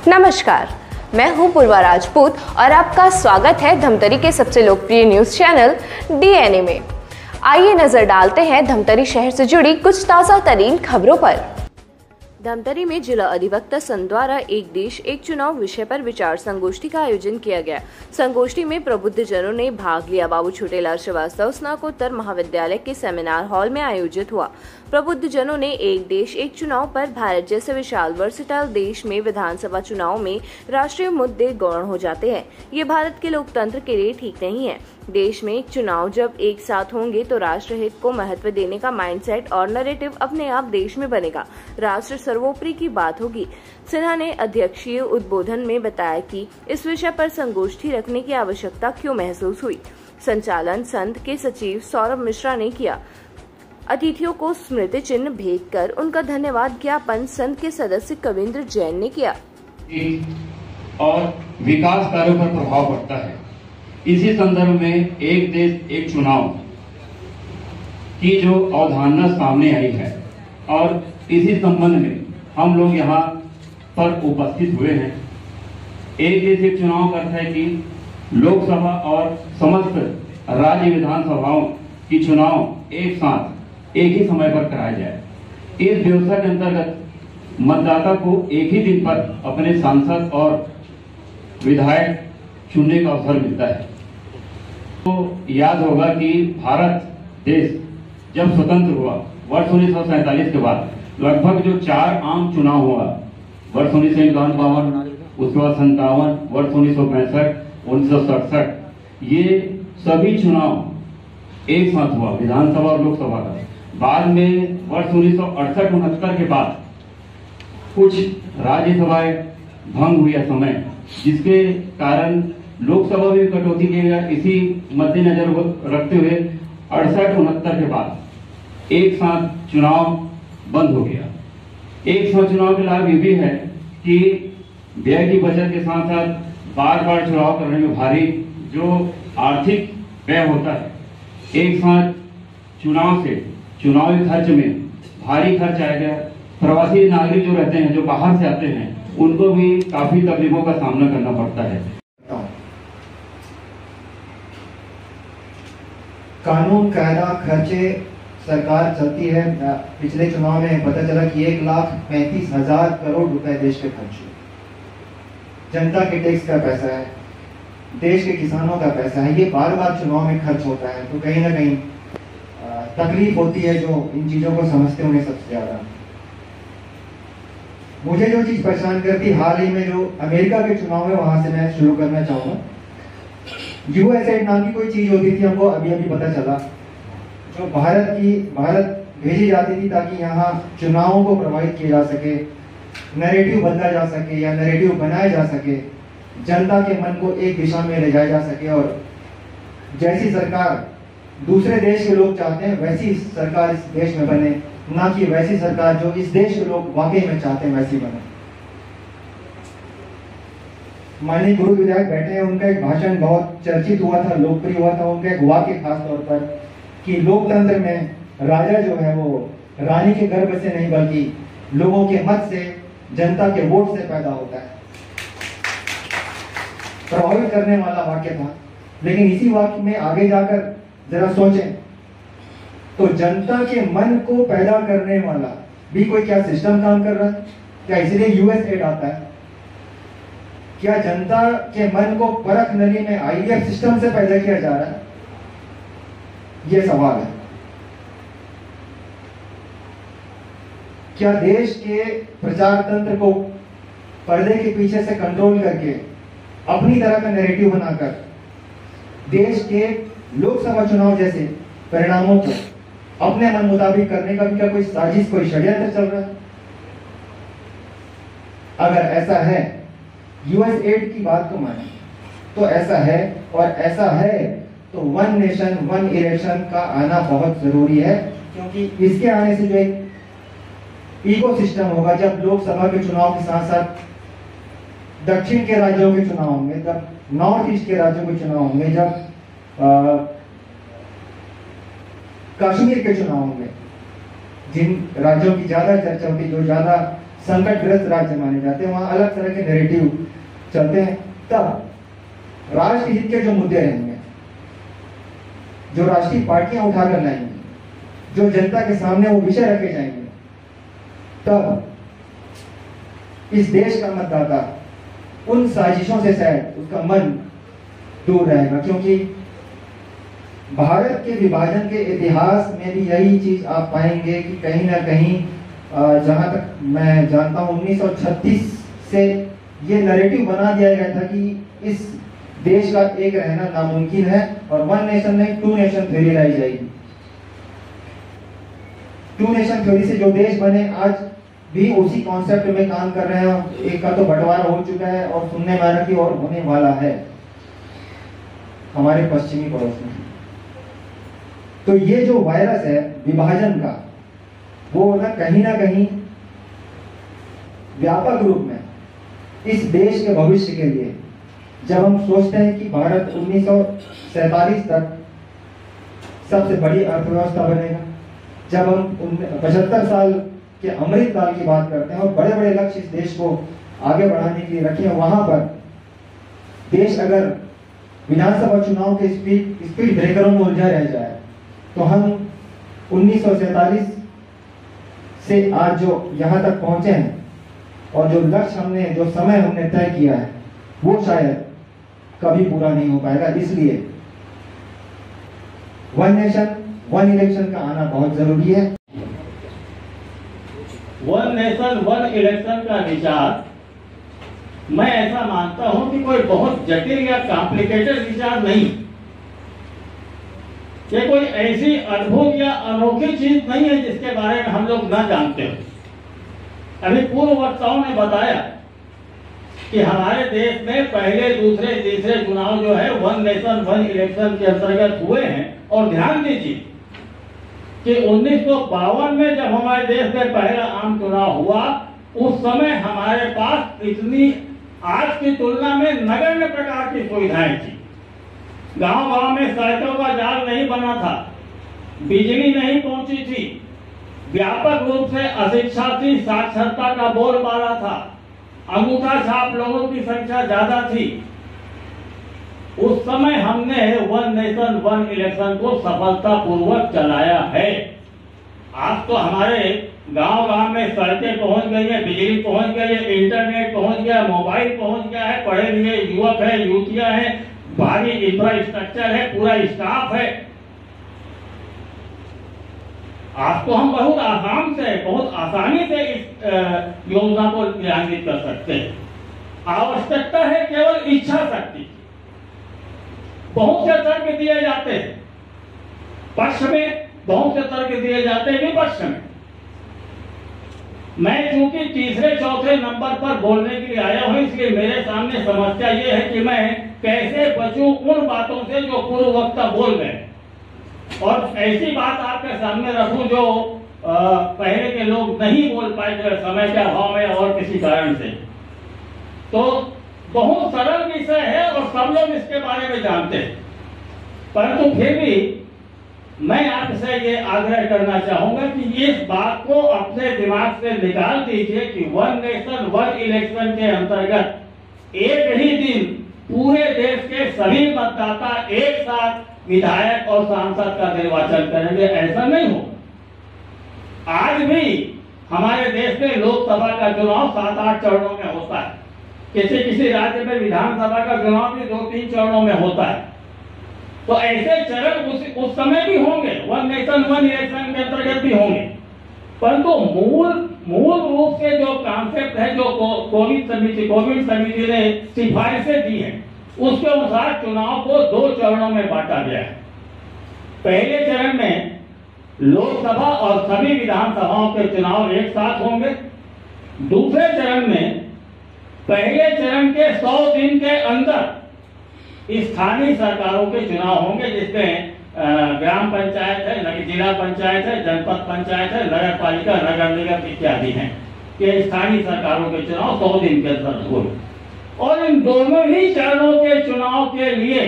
नमस्कार, मैं हूं पूर्वा राजपूत और आपका स्वागत है धमतरी के सबसे लोकप्रिय न्यूज चैनल डीएनए में। आइए नजर डालते हैं धमतरी शहर से जुड़ी कुछ ताज़ा तरीन खबरों पर। धमतरी में जिला अधिवक्ता संघ द्वारा एक देश एक चुनाव विषय पर विचार संगोष्ठी का आयोजन किया गया। संगोष्ठी में प्रबुद्ध जनों ने भाग लिया। बाबू छोटेलाल श्रीवास्तव स्नातकोत्तर महाविद्यालय के सेमिनार हॉल में आयोजित हुआ। प्रबुद्ध जनों ने एक देश एक चुनाव पर भारत जैसे विशाल वर्सेटाइल देश में विधानसभा चुनाव में राष्ट्रीय मुद्दे गौण हो जाते हैं। ये भारत के लोकतंत्र के लिए ठीक नहीं है। देश में चुनाव जब एक साथ होंगे तो राष्ट्र हित को महत्व देने का माइंडसेट और नैरेटिव अपने आप देश में बनेगा। राष्ट्र सर्वोपरि की बात होगी। सिन्हा ने अध्यक्षीय उद्बोधन में बताया कि इस विषय पर संगोष्ठी रखने की आवश्यकता क्यों महसूस हुई। संचालन संघ के सचिव सौरभ मिश्रा ने किया। अतिथियों को स्मृति चिन्ह भेंट कर उनका धन्यवाद ज्ञापन संघ के सदस्य कविंद्र जैन ने किया। और विकास कार्यों पर प्रभाव पड़ता है। इसी संदर्भ में एक देश एक चुनाव की जो अवधारणा सामने आई है और इसी संबंध में हम लोग यहाँ पर उपस्थित हुए हैं। एक देश एक चुनाव का अर्थ है कि लोकसभा और समस्त राज्य विधानसभाओं की चुनाव एक साथ एक ही समय पर कराया जाए। इस व्यवस्था के अंतर्गत मतदाता को एक ही दिन पर अपने सांसद और विधायक चुनने का अवसर मिलता है। तो याद होगा कि भारत देश जब स्वतंत्र हुआ वर्ष 1947 के बाद लगभग जो 4 आम चुनाव हुआ, वर्ष 1951, उसके बाद 57, वर्ष 1965, 1967, ये सभी चुनाव एक साथ हुआ, विधानसभा और लोकसभा का। बाद में वर्ष 1968-69 के बाद कुछ राज्यसभाएं भंग हुई समय, जिसके कारण लोकसभा में कटौती किया गया। इसी मद्देनजर रखते हुए 68-69 के बाद एक साथ चुनाव बंद हो गया। एक साथ चुनाव के लाभ ये भी है कि व्यय की बचत के साथ साथ बार बार चुनाव करने में भारी जो आर्थिक व्यय होता है, एक साथ चुनाव से चुनावी खर्च में भारी खर्च आएगा। प्रवासी नागरिक जो रहते हैं, जो बाहर से आते हैं, उनको भी काफी तकलीफों का सामना करना पड़ता है। कानून कायदा खर्चे सरकार चलती है। पिछले चुनाव में पता चला कि 1,35,000 करोड़ रुपए देश के खर्च हुए। जनता के टैक्स का पैसा है, देश के किसानों का पैसा है। ये बार बार चुनाव में खर्च होता है, तो कहीं ना कहीं तकलीफ होती है। जो इन चीजों को समझते होंगे सबसे ज्यादा। मुझे जो चीज परेशान करती हाल ही में जो अमेरिका के चुनाव है, वहां से मैं शुरू करना चाहूंगा। यूएसएड नाम की कोई चीज होती थी, हमको अभी अभी पता चला, जो भारत भेजी जाती थी ताकि यहाँ चुनावों को प्रभावित किया जा सके, नैरेटिव बदला जा सके या नैरेटिव बनाया जा सके, जनता के मन को एक दिशा में ले जाया जा सके और जैसी सरकार दूसरे देश के लोग चाहते हैं वैसी सरकार इस देश में बने, ना कि वैसी सरकार जो इस देश के लोग वाकई में चाहते हैं वैसी बने। माननीय गुरु विधायक बैठे हैं, उनका एक भाषण बहुत चर्चित हुआ था, लोकप्रिय हुआ था। उनका एक वाक्य खास तौर पर कि लोकतंत्र में राजा जो है वो रानी के गर्भ से नहीं बल्कि लोगों के मत से, जनता के वोट से पैदा होता है। प्रभावित करने वाला वाक्य था। लेकिन इसी वाक्य में आगे जाकर जरा सोचें तो जनता के मन को पैदा करने वाला भी कोई क्या सिस्टम काम कर रहा है? क्या इसलिए यूएसएड आता है? क्या जनता के मन को परख नली में आईवीएफ सिस्टम से पैदा किया जा रहा है? यह सवाल है। क्या देश के प्रचार तंत्र को पर्दे के पीछे से कंट्रोल करके अपनी तरह का नैरेटिव बनाकर देश के लोकसभा चुनाव जैसे परिणामों को अपने मन मुताबिक करने का भी क्या कोई साजिश, कोई षड्यंत्र चल रहा है? अगर ऐसा है, यूएसएड की बात को माने तो ऐसा है, और ऐसा है तो वन नेशन वन इलेक्शन का आना बहुत जरूरी है। क्योंकि इसके आने से जो एक इकोसिस्टम होगा, जब लोकसभा के चुनाव के साथ साथ दक्षिण के राज्यों के चुनाव होंगे, जब नॉर्थ ईस्ट के राज्यों के चुनाव होंगे, जब कश्मीर के चुनाव होंगे, जिन राज्यों की ज्यादा चर्चा होती, जो ज्यादा संकटग्रस्त राज्य माने जाते हैं, वहां अलग तरह के नैरेटिव चलते हैं। तब राष्ट्र हित के जो मुद्दे रहेंगे, जो राष्ट्रीय पार्टियां उठाकर लाएंगी, जो जनता के सामने वो विषय रखे जाएंगे, तब इस देश का मतदाता उन साजिशों से शायद उसका मन दूर रहेगा। क्योंकि भारत के विभाजन के इतिहास में भी यही चीज आप पाएंगे कि कहीं ना कहीं, जहां तक मैं जानता हूं, 1936 से ये नैरेटिव बना दिया गया था कि इस देश का एक रहना नामुमकिन है और वन नेशन नहीं टू नेशन थ्योरी लाई जाएगी। टू नेशन थ्योरी से जो देश बने आज भी उसी कॉन्सेप्ट में काम कर रहे हैं। एक का तो बंटवारा हो चुका है और सुनने में आ रहा कि और होने वाला है हमारे पश्चिमी पड़ोस में। तो ये जो वायरस है विभाजन का, वो ना कहीं व्यापक रूप में इस देश के भविष्य के लिए, जब हम सोचते हैं कि भारत 1947 तक सबसे बड़ी अर्थव्यवस्था बनेगा, जब हम 75 साल के अमृत काल की बात करते हैं और बड़े बड़े लक्ष्य इस देश को आगे बढ़ाने के लिए रखे हैं, वहां पर देश अगर विधानसभा चुनाव के स्पीड ब्रेकरों में उलझा रह जाए तो हम 1947 से आज जो यहां तक पहुंचे हैं और जो लक्ष्य हमने, जो समय हमने तय किया है, वो शायद कभी पूरा नहीं हो पाएगा। इसलिए वन नेशन वन इलेक्शन का आना बहुत जरूरी है। वन नेशन वन इलेक्शन का विचार, मैं ऐसा मानता हूं कि कोई बहुत जटिल या कॉम्प्लिकेटेड विचार नहीं, ये कोई ऐसी अद्भुत या अनोखी चीज नहीं है जिसके बारे में हम लोग ना जानते हो। अभी पूर्व वक्ताओं ने बताया कि हमारे देश में पहले, दूसरे, तीसरे चुनाव जो है वन नेशन वन इलेक्शन के अंतर्गत हुए हैं। और ध्यान दीजिए कि 1952 में जब हमारे देश में पहला आम चुनाव हुआ, उस समय हमारे पास इतनी आज की तुलना में नगण्य प्रकार की सुविधाएं थी। गांव-गांव में सड़कों का जाल नहीं बना था, बिजली नहीं पहुंची थी, व्यापक रूप से अशिक्षा थी, साक्षरता का बोलबाला था, अंगूठा छाप लोगों की संख्या ज्यादा थी। उस समय हमने वन नेशन वन इलेक्शन को सफलतापूर्वक चलाया है। आज तो हमारे गांव-गांव में सड़कें पहुंच गई है, बिजली पहुंच गई है, इंटरनेट पहुंच गया, मोबाइल पहुंच गया है, पढ़े लिखे युवक है, युवतियां हैं, भारी इंफ्रास्ट्रक्चर है, पूरा स्टाफ है। आज तो हम बहुत आसान से, बहुत आसानी से इस योजना को क्रियान्वित कर सकते हैं। आवश्यकता है केवल इच्छा शक्ति। बहुत से तर्क दिए जाते हैं पक्ष में, बहुत से तर्क दिए जाते हैं विपक्ष में। मैं चूंकि तीसरे चौथे नंबर पर बोलने के लिए आया हूं, इसलिए मेरे सामने समस्या ये है कि मैं कैसे बचूं उन बातों से जो पूर्व वक्ता बोल गए, और ऐसी बात आपके सामने रखूं जो पहले के लोग नहीं बोल पाए समय के अभाव में और किसी कारण से। तो बहुत सरल विषय है और सब लोग इसके बारे में जानते हैं, परंतु फिर भी मैं आपसे ये आग्रह करना चाहूंगा कि इस बात को अपने दिमाग से निकाल दीजिए कि वन नेशन वन इलेक्शन के अंतर्गत एक ही दिन पूरे देश के सभी मतदाता एक साथ विधायक और सांसद का निर्वाचन करेंगे। ऐसा नहीं हो। आज भी हमारे देश में लोकसभा का चुनाव 7-8 चरणों में होता है, किसी किसी राज्य में विधानसभा का चुनाव भी 2-3 चरणों में होता है। तो ऐसे चरण उस समय भी होंगे, वन नेशन वन इलेक्शन के अंतर्गत भी होंगे, परंतु मूल रूप से जो कॉन्सेप्ट है, जो कोविड समिति ने सिफारिशें दी है, उसके अनुसार चुनाव को 2 चरणों में बांटा गया है। पहले चरण में लोकसभा और सभी विधानसभाओं के चुनाव एक साथ होंगे। दूसरे चरण में पहले चरण के 100 दिन के अंदर स्थानीय सरकारों के चुनाव होंगे, जिसमें ग्राम पंचायत है, जिला पंचायत है, जनपद पंचायत है, नगर पालिका, नगर निगम इत्यादि हैं। ये स्थानीय सरकारों के चुनाव 100 दिन के अंदर होंगे। और इन दोनों ही चरणों के चुनाव के लिए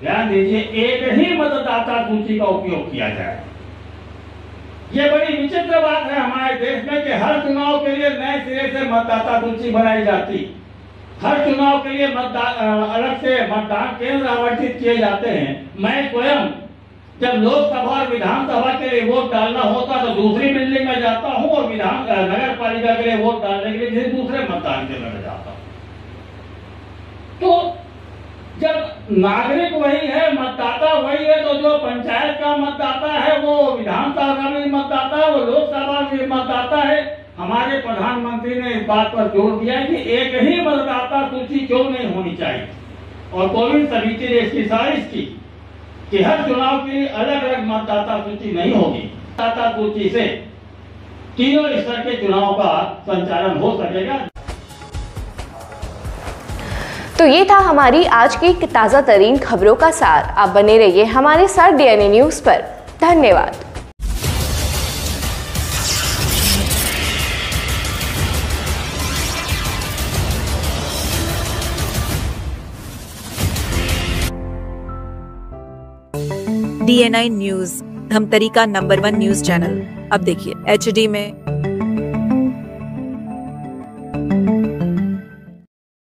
ध्यान दीजिए, एक ही मतदाता सूची का उपयोग किया जाए। ये बड़ी विचित्र बात है हमारे देश में कि हर चुनाव के लिए नए सिरे से मतदाता सूची बनाई जाती, हर चुनाव के लिए अलग से मतदान केंद्र आवंटित किए जाते हैं। मैं स्वयं जब लोकसभा और विधानसभा के लिए वोट डालना होता तो दूसरी बिल्डिंग में जाता हूं और नगर पालिका के लिए वोट डालने के लिए किसी दूसरे मतदान केंद्र में जाता हूं। तो जब नागरिक वही है, मतदाता वही है, तो जो पंचायत का मतदाता है वो विधानसभा का भी मतदाता है, वो लोकसभा भी मतदाता है। हमारे प्रधानमंत्री ने इस बात पर जोर दिया कि एक ही मतदाता सूची क्यों नहीं होनी चाहिए, और कोविड समिति ने इसकी सिफारिश की कि हर चुनाव की अलग अलग मतदाता सूची नहीं होगी। मतदाता सूची से तीनों स्तर के चुनाव का संचालन हो सकेगा। तो ये था हमारी आज की ताज़ा तरीन खबरों का सार। आप बने रहिए हमारे साथ डीएनए न्यूज़ पर। धन्यवाद। DNI न्यूज, धमतरी का नंबर 1 न्यूज चैनल। अब देखिए HD में,